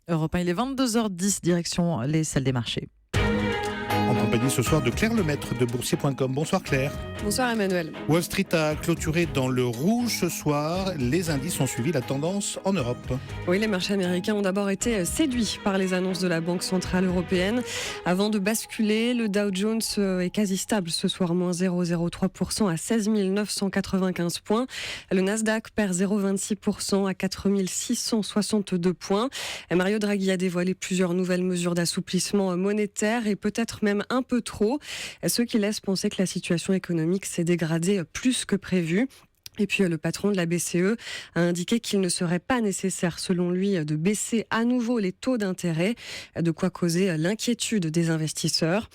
Europe 1, il est 22h10, direction les salles des marchés. En compagnie ce soir de Claire Lemaître de Boursier.com. Bonsoir Claire. Bonsoir Emmanuel. Wall Street a clôturé dans le rouge ce soir. Les indices ont suivi la tendance en Europe. Oui, les marchés américains ont d'abord été séduits par les annonces de la Banque Centrale Européenne. Avant de basculer, le Dow Jones est quasi stable ce soir, moins 0,03% à 16 995 points. Le Nasdaq perd 0,26% à 4 662 points. Mario Draghi a dévoilé plusieurs nouvelles mesures d'assouplissement monétaire et peut-être même un peu trop, ce qui laisse penser que la situation économique s'est dégradée plus que prévu. Et puis le patron de la BCE a indiqué qu'il ne serait pas nécessaire, selon lui, de baisser à nouveau les taux d'intérêt, de quoi causer l'inquiétude des investisseurs.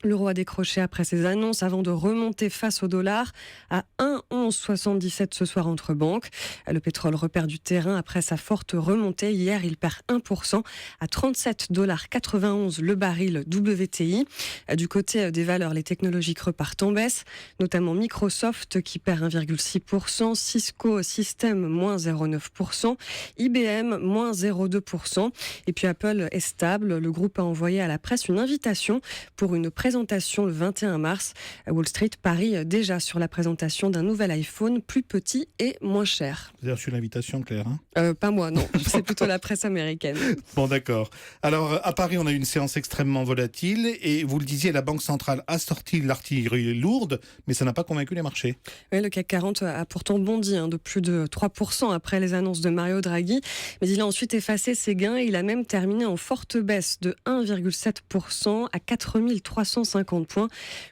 L'euro a décroché après ces annonces avant de remonter face au dollar à 1,1177 ce soir entre banques. Le pétrole repère du terrain après sa forte remontée. Hier, il perd 1% à 37,91 $ le baril WTI. Du côté des valeurs, les technologiques repartent en baisse, notamment Microsoft qui perd 1,6%, Cisco Systems moins 0,9%, IBM moins 0,2%. Et puis Apple est stable. Le groupe a envoyé à la presse une invitation pour une présentation le 21 mars. Wall Street parie déjà sur la présentation d'un nouvel iPhone plus petit et moins cher. Vous avez reçu l'invitation, Claire, hein? Pas moi, non. C'est plutôt la presse américaine. Bon, d'accord. Alors, à Paris, on a eu une séance extrêmement volatile et vous le disiez, la Banque centrale a sorti l'artillerie lourde, mais ça n'a pas convaincu les marchés. Oui, le CAC 40 a pourtant bondi de plus de 3% après les annonces de Mario Draghi, mais il a ensuite effacé ses gains et il a même terminé en forte baisse de 1,7% à 4 350 points.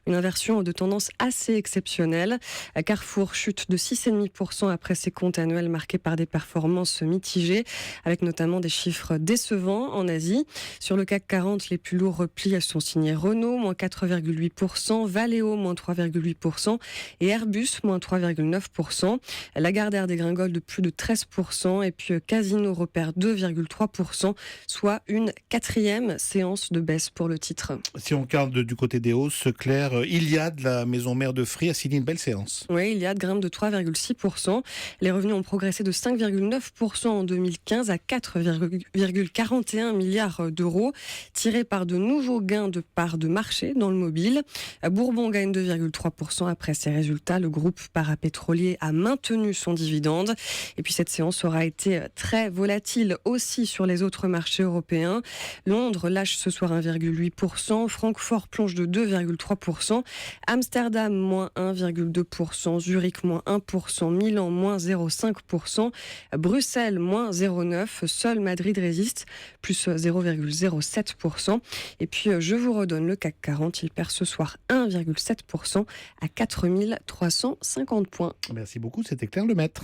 Une inversion de tendance assez exceptionnelle. Carrefour chute de 6,5% après ses comptes annuels marqués par des performances mitigées, avec notamment des chiffres décevants en Asie. Sur le CAC 40, les plus lourds replis sont signés Renault, moins 4,8%, Valeo, moins 3,8% et Airbus, moins 3,9%. Lagardère dégringole de plus de 13% et puis Casino repère 2,3%, soit une 4e séance de baisse pour le titre. Si on regarde du côté des hausses, Claire, Iliad, la maison mère de Free, a signé une belle séance. Oui, Iliad grimpe de 3,6%. Les revenus ont progressé de 5,9% en 2015 à 4,41 milliards d'euros, tirés par de nouveaux gains de parts de marché dans le mobile. Bourbon gagne 2,3% après ses résultats. Le groupe parapétrolier a maintenu son dividende. Et puis cette séance aura été très volatile aussi sur les autres marchés européens. Londres lâche ce soir 1,8%. Francfort plonge de 2,3%. Amsterdam, moins 1,2%. Zurich, moins 1%. Milan, moins 0,5%. Bruxelles, moins 0,9%. Seul Madrid résiste, plus 0,07%. Et puis, je vous redonne le CAC 40. Il perd ce soir 1,7% à 4 350 points. Merci beaucoup, c'était Claire Lemaître.